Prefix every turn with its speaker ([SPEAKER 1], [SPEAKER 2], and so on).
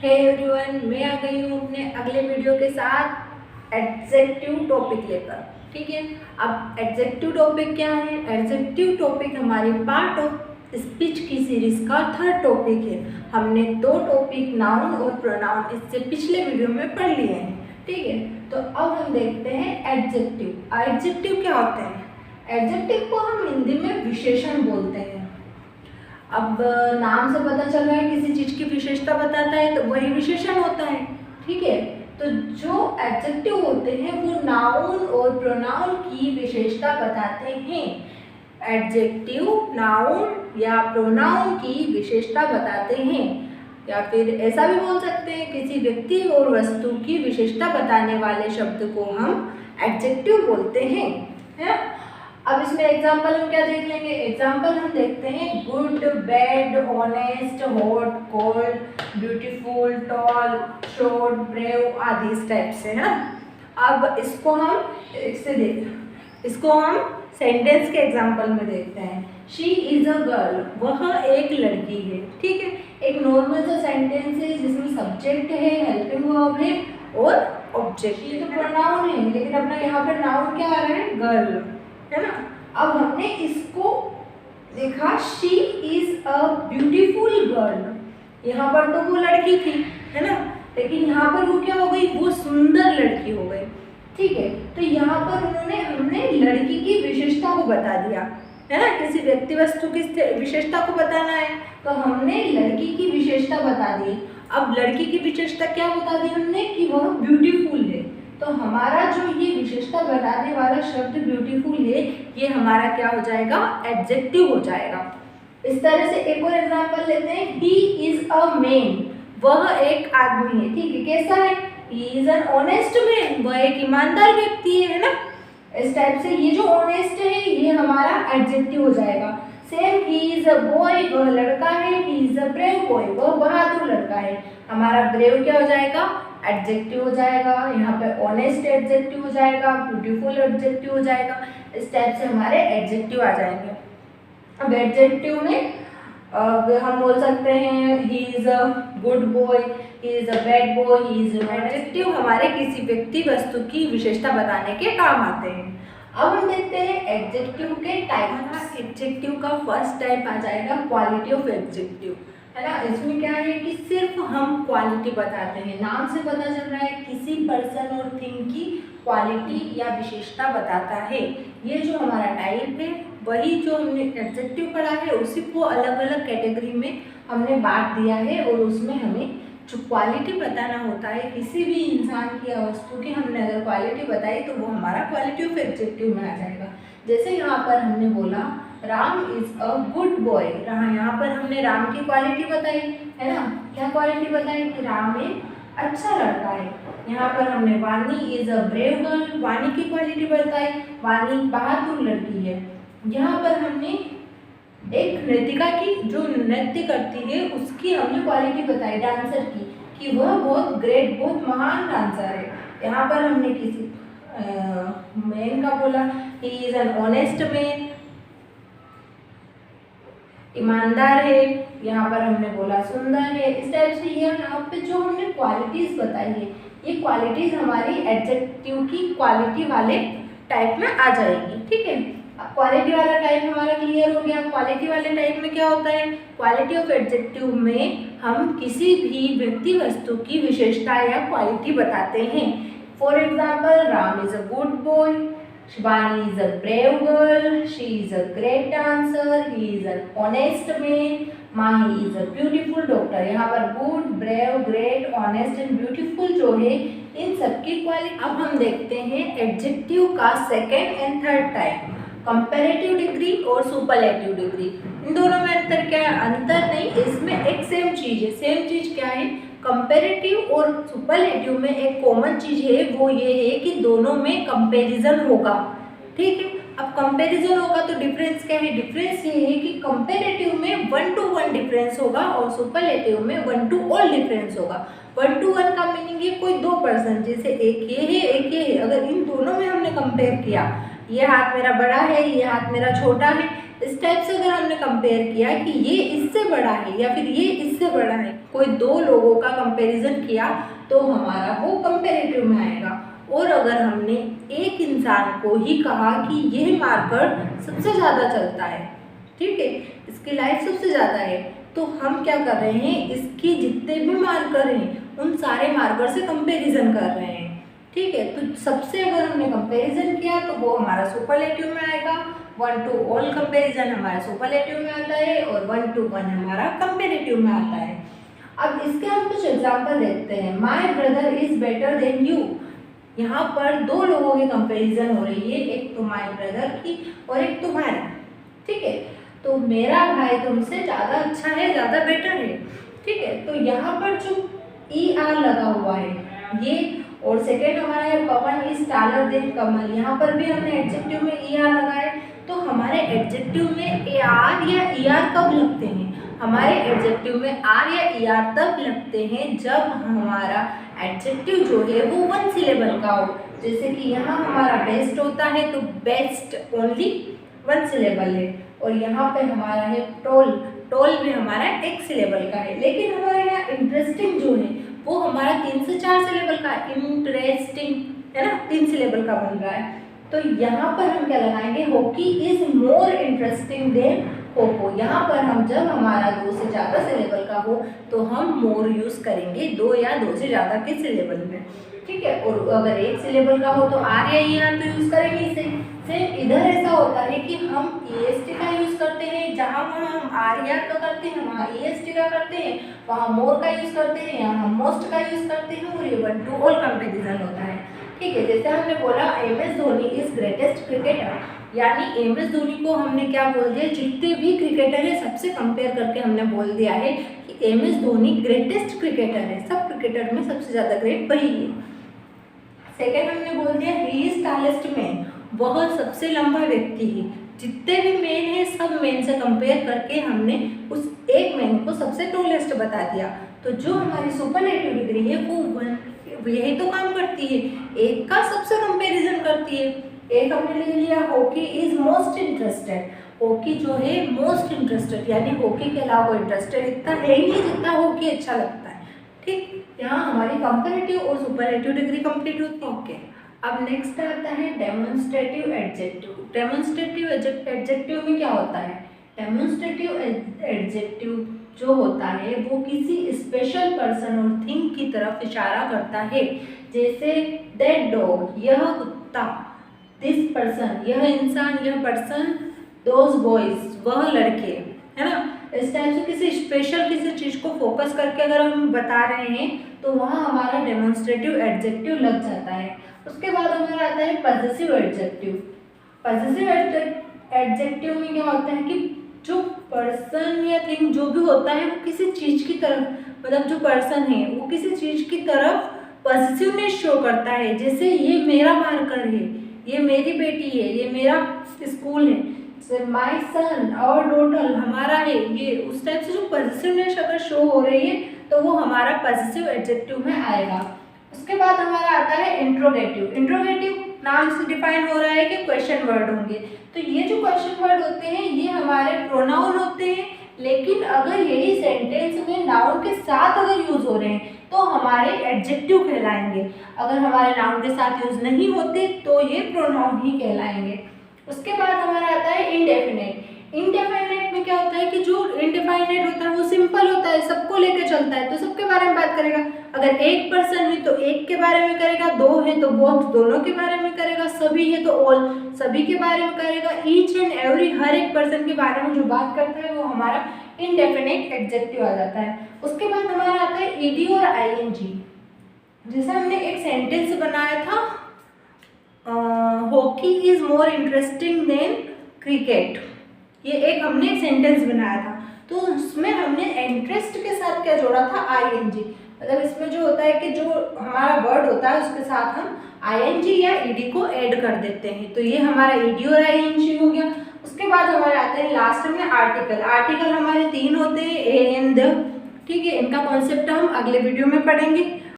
[SPEAKER 1] Hey everyone, मैं आ गई हूँ अपने अगले वीडियो के साथ एडजेक्टिव टॉपिक लेकर। ठीक है, अब एडजेक्टिव टॉपिक क्या है? एडजेक्टिव टॉपिक हमारे पार्ट ऑफ स्पीच की सीरीज का थर्ड टॉपिक है। हमने दो टॉपिक नाउन और प्रोनाउन इससे पिछले वीडियो में पढ़ लिए हैं। ठीक है, तो अब हम देखते हैं एडजेक्टिव। एडजेक्टिव क्या होते हैं? एडजेक्टिव को हम हिंदी में विशेषण बोलते हैं। अब नाम से पता चल रहा है किसी चीज की विशेषता बताता है तो वही विशेषण होता है। ठीक है, तो जो एडजेक्टिव होते हैं वो नाउन और प्रोनाउन की विशेषता बताते हैं। एडजेक्टिव नाउन या प्रोनाउन की विशेषता बताते हैं, या फिर ऐसा भी बोल सकते हैं किसी व्यक्ति और वस्तु की विशेषता बताने वाले शब्द को हम एडजेक्टिव बोलते हैं। है? अब इसमें एग्जाम्पल हम क्या देख लेंगे? एग्जाम्पल हम देखते हैं good, bad, honest, hot, cold, beautiful, tall, short, brave आदि इस टाइप से है। अब इसको हम सेंटेंस के एग्जाम्पल में देखते हैं। शी इज अ गर्ल, वह एक लड़की है। ठीक है, एक नॉर्मल सा सेंटेंस है जिसमें सब्जेक्ट है, हेल्पिंग वर्ब है और ऑब्जेक्ट। ये तो प्रोनाउन है, लेकिन अपना यहाँ पर नाउन क्या आ रहा है? गर्ल, है ना। अब हमने इसको देखा she is a beautiful girl. यहाँ पर तो वो लड़की थी, है ना, लेकिन यहाँ पर वो क्या हो गई? वो सुंदर लड़की हो गई। ठीक है, तो यहाँ पर हमने लड़की की विशेषता को बता दिया, है ना। किसी व्यक्ति वस्तु की विशेषता को बताना है तो हमने लड़की की विशेषता बता दी। अब लड़की की विशेषता क्या बता दी हमने? कि वह ब्यूटीफुल है। तो हमारा जो ये विशेषता बताने वाला शब्द ब्यूटीफुल है, ये हमारा क्या हो जाएगा? एडजेक्टिव हो जाएगा। इस तरह से एक और एग्जांपल लेते हैं। ही इज अ मैन, वह एक आदमी है। ठीक है, कैसा है? He is an honest man, वह एक ईमानदार व्यक्ति है ना। इस टाइप से ये जो ऑनेस्ट है ये हमारा एडजेक्टिव हो जाएगा। Same he is a boy, वह लड़का है। He is a brave boy, वह बहादुर लड़का है। हमारा ब्रेव क्या हो जाएगा? एडजेक्टिव हो जाएगा। यहाँ पे ऑनेस्ट एडजेक्टिव हो जाएगा, ब्यूटीफुल एडजेक्टिव हो जाएगा। इस टाइप से हमारे एडजेक्टिव आ जाएंगे। अब एडजेक्टिव में हम बोल सकते हैं he is a good boy, he is a bad boy, he is. Adjective हमारे किसी व्यक्ति वस्तु की विशेषता बताने के काम आते हैं। अब हम देखते हैं एडजेक्टिव के टाइप। एडजेक्टिव का फर्स्ट टाइप आ जाएगा क्वालिटी ऑफ एडजेक्टिव, है ना। इसमें क्या है कि सिर्फ हम क्वालिटी बताते हैं। नाम से पता चल रहा है किसी पर्सन और थिंग की क्वालिटी या विशेषता बताता है। ये जो हमारा टाइप है वही जो हमने एडजेक्टिव पढ़ा है उसी को अलग अलग कैटेगरी में हमने बांट दिया है, और उसमें हमें जो क्वालिटी बताना होता है किसी भी इंसान की या वस्तु की, हमने अगर क्वालिटी बताई तो वो हमारा क्वालिटी ऑफ एडजेक्टिव में आ जाएगा। जैसे यहाँ पर हमने बोला Ram is a good boy. यहाँ पर हमने राम की क्वालिटी बताई, है ना। क्या क्वालिटी बताई? कि राम एक अच्छा लड़का है। यहाँ पर हमने वानी इज अ ब्रेव गर्ल, वानी की क्वालिटी बताई, वानी बहादुर लड़की है। यहाँ पर हमने एक नृतिका की, जो नृत्य करती है उसकी हमने क्वालिटी बताई, डांसर की, कि वह बहुत ग्रेट, बहुत महान डांसर है। यहाँ पर हमने किसी मैन का बोला he is an honest man, ईमानदार है। यहाँ पर हमने बोला सुंदर है। इस टाइप से ये यहाँ पे जो हमने क्वालिटीज बताई है, ये क्वालिटीज हमारी एडजेक्टिव की क्वालिटी वाले टाइप में आ जाएगी। ठीक है, अब क्वालिटी वाला टाइप हमारा क्लियर हो गया। क्वालिटी वाले टाइप में क्या होता है? क्वालिटी ऑफ एडजेक्टिव में हम किसी भी व्यक्ति वस्तु की विशेषता या क्वालिटी बताते हैं। For example, Ram is a good boy, Shivani is a brave girl, she is a great dancer, he is an honest man, Mahi is a beautiful doctor। यहाँ पर good, brave, great, honest and beautiful जो है इन सबकी quality. अब हम देखते हैं adjective का second and third type, comparative degree और सुपरलेटिव डिग्री। इन दोनों में अंतर क्या है? अंतर नहीं, इसमें एक सेम चीज है। सेम चीज क्या है? कंपैरेटिव और सुपरलेटिव में एक कॉमन चीज है, वो ये है कि दोनों में कंपैरिजन होगा। ठीक है, अब कंपैरिजन होगा तो डिफरेंस क्या है? डिफरेंस ये है कि कंपैरेटिव में 1 to 1 डिफरेंस होगा और सुपरलेटिव में 1 to all डिफरेंस होगा। 1 to 1 का मीनिंग है कोई दो पर्सन, जैसे एक ये है एक ये है, अगर इन दोनों में हमने कंपेयर किया, ये हाथ मेरा बड़ा है ये हाथ मेरा छोटा है, इस टाइप से अगर हमने कंपेयर किया कि ये इससे बड़ा है या फिर ये इससे बड़ा है, कोई दो लोगों का कंपैरिजन किया तो हमारा वो कंपैरेटिव में आएगा। और अगर हमने एक इंसान को ही कहा कि यह मार्कर सबसे ज़्यादा चलता है, ठीक है, इसकी लाइफ सबसे ज़्यादा है, तो हम क्या कर रहे हैं, इसकी जितने भी मार्कर हैं उन सारे मार्कर से कंपैरिजन कर रहे हैं, ठीक है। तो सबसे अगर हमने कंपैरिजन किया तो वो हमारा सुपरलेटिव में आएगा। 1 to all कंपैरिजन हमारा सुपरलेटिव में आता है और 1 to 1 हमारा कंपैरेटिव में आता है। अब इसके हम कुछ एग्जांपल देखते हैं। My brother is better than you. यहाँ पर दो लोगों की कंपैरिजन हो रही है, एक तो माय ब्रदर की और एक तुम्हारी, ठीक है। तो मेरा भाई तुमसे ज़्यादा अच्छा है, ज़्यादा बेटर है, ठीक है। तो यहाँ पर जो ER लगा हुआ है ये, और सेकेंड हमारा है पवन इज टालर देन कमल, यहाँ पर भी हमने एडजेक्टिव में ER लगाए। तो हमारे एडजेक्टिव में AR या ER कब लगते हैं? हमारे एडजेक्टिव में R या ER तब लगते हैं जब हमारा एडजेक्टिव जो है वो 1 सिलेबल का हो। जैसे कि यहाँ हमारा बेस्ट होता है तो बेस्ट ओनली 1 सिलेबल है, और यहाँ पे हमारा है टोल, टोल में हमारा 1 सिलेबल का है। लेकिन हमारे यहाँ इंटरेस्टिंग जो है वो हमारा 3 से 4 सिलेबल का, इंटरेस्टिंग है ना, 3 सिलेबल का बन रहा है। तो यहाँ पर हम क्या लगाएंगे, hockey is more interesting than kho-kho. यहाँ पर हम जब हमारा 2 से ज़्यादा सिलेबल का हो तो हम मोर यूज़ करेंगे 2 या 2 से ज़्यादा के सिलेबल में, ठीक है। और अगर 1 सिलेबल का हो तो R या ER तो यूज़ करेंगे इसे। सेम इधर ऐसा होता है कि हम EST का यूज़ करते हैं, जहाँ हम R या का करते हैं वहाँ EST का करते हैं, वहाँ मोर का यूज़ करते हैं, यहाँ हम मोस्ट का यूज़ करते हैं, और ये 1 to all कंपेरिजन होता है, ठीक है। जैसे हमने बोला MS Dhoni is greatest cricketer, यानी MS धोनी को हमने क्या बोल दिया, जितने भी क्रिकेटर है सबसे कंपेयर करके हमने बोल दिया है कि MS धोनी ग्रेटेस्ट क्रिकेटर है, सब क्रिकेटर में सबसे ज़्यादा ग्रेट वही है। सेकेंड हमने बोल दिया ही इज टॉलेस्ट मैन, वह सबसे लंबा व्यक्ति है। जितने भी मैन है सब मैन से कंपेयर करके हमने उस एक मैन को सबसे टॉलेस्ट बता दिया। तो जो हमारी सुपरलेटिव डिग्री है वो यही तो काम करती है, एक का सबसे कंपैरिजन करती है। एक हमने ले लिया hockey is most interested, hockey जो है मोस्ट इंटरेस्टेड, यानी हॉकी के अलावा इंटरेस्टेड इतना है ही नहीं जितना हॉकी अच्छा लगता है, ठीक। यहाँ हमारी कंपैरेटिव और सुपरलेटिव डिग्री कंप्लीट होती है, ओके। अब नेक्स्ट आता है डेमोन्स्ट्रेटिव एडजेक्टिव। डेमोन्स्ट्रेटिव एडजेक्टिव में क्या होता है, डेमोन्स्ट्रेटिव एडजेक्टिव जो होता है वो किसी स्पेशल पर्सन और थिंग की तरफ इशारा करता है। जैसे दैट डॉग, यह कुत्ता, दिस पर्सन, यह इंसान, यह पर्सन, दोज बॉयज, वह लड़के, है ना। इस टाइप से किसी स्पेशल किसी चीज़ को फोकस करके अगर हम बता रहे हैं तो वहाँ हमारा डेमोन्स्ट्रेटिव एडजेक्टिव लग जाता है। उसके बाद हमारा आता है पजेसिव एडजेक्टिव। पजेसिव एडजेक्टिव में क्या होता है कि जो पर्सन या थिंग जो भी होता है वो किसी चीज़ की तरफ, मतलब जो पर्सन है वो किसी चीज़ की तरफ पॉजिटिवनेस शो करता है। जैसे ये मेरा मार्कर है, ये मेरी बेटी है, ये मेरा स्कूल है, माई सन और डॉटर हमारा है, ये उस टाइप से जो पॉजिटिवनेस अगर शो हो रही है तो वो हमारा पॉजिटिव एडजेक्टिव में आएगा। उसके बाद हमारा आता है इंट्रोगेटिव। इंट्रोगेटिव नाम से डिफाइन हो रहा है कि क्वेश्चन वर्ड होंगे। तो ये जो क्वेश्चन वर्ड होते हैं ये हमारे प्रोनाउन होते हैं, लेकिन अगर यही सेंटेंस में नाउन के साथ अगर यूज हो रहे हैं तो हमारे एडजेक्टिव कहलाएंगे। अगर हमारे नाउन के साथ यूज नहीं होते तो ये प्रोनाउन ही कहलाएंगे। उसके बाद हमारा आता है इनडेफिनेट। इनडेफिनेट में क्या होता है कि जो इनडेफिनेट होता है वो सिंपल होता है, सबको लेकर चलता है, तो सबके बारे में बात करेगा। अगर एक पर्सन है तो एक के बारे में करेगा, दो है तो बोथ दोनों के बारे में करेगा, सभी है तो ऑल सभी के बारे में करेगा। ईच एंड एवरी हर एक पर्सन के बारे में जो बात करता है वो हमारा इनडेफिनेट एडजेक्टिव आ जाता है। उसके बाद हमारा आता है ईडी और आईएनजी। जैसे हमने एक सेंटेंस बनाया था hockey is more interesting than cricket, ये एक हमने सेंटेंस बनाया था, तो उसमें हमने इंटरेस्ट के साथ क्या जोड़ा था, आईएनजी। मतलब इसमें जो होता है कि जो हमारा वर्ड होता है उसके साथ हम आईएनजी या ईडी को ऐड कर देते हैं, तो ये हमारा ईडी और आईएनजी हो गया। उसके बाद हमारे आते हैं लास्ट में आर्टिकल। आर्टिकल हमारे 3 होते हैं, ए एंड द, ठीक है। इनका कॉन्सेप्ट हम अगले वीडियो में पढ़ेंगे।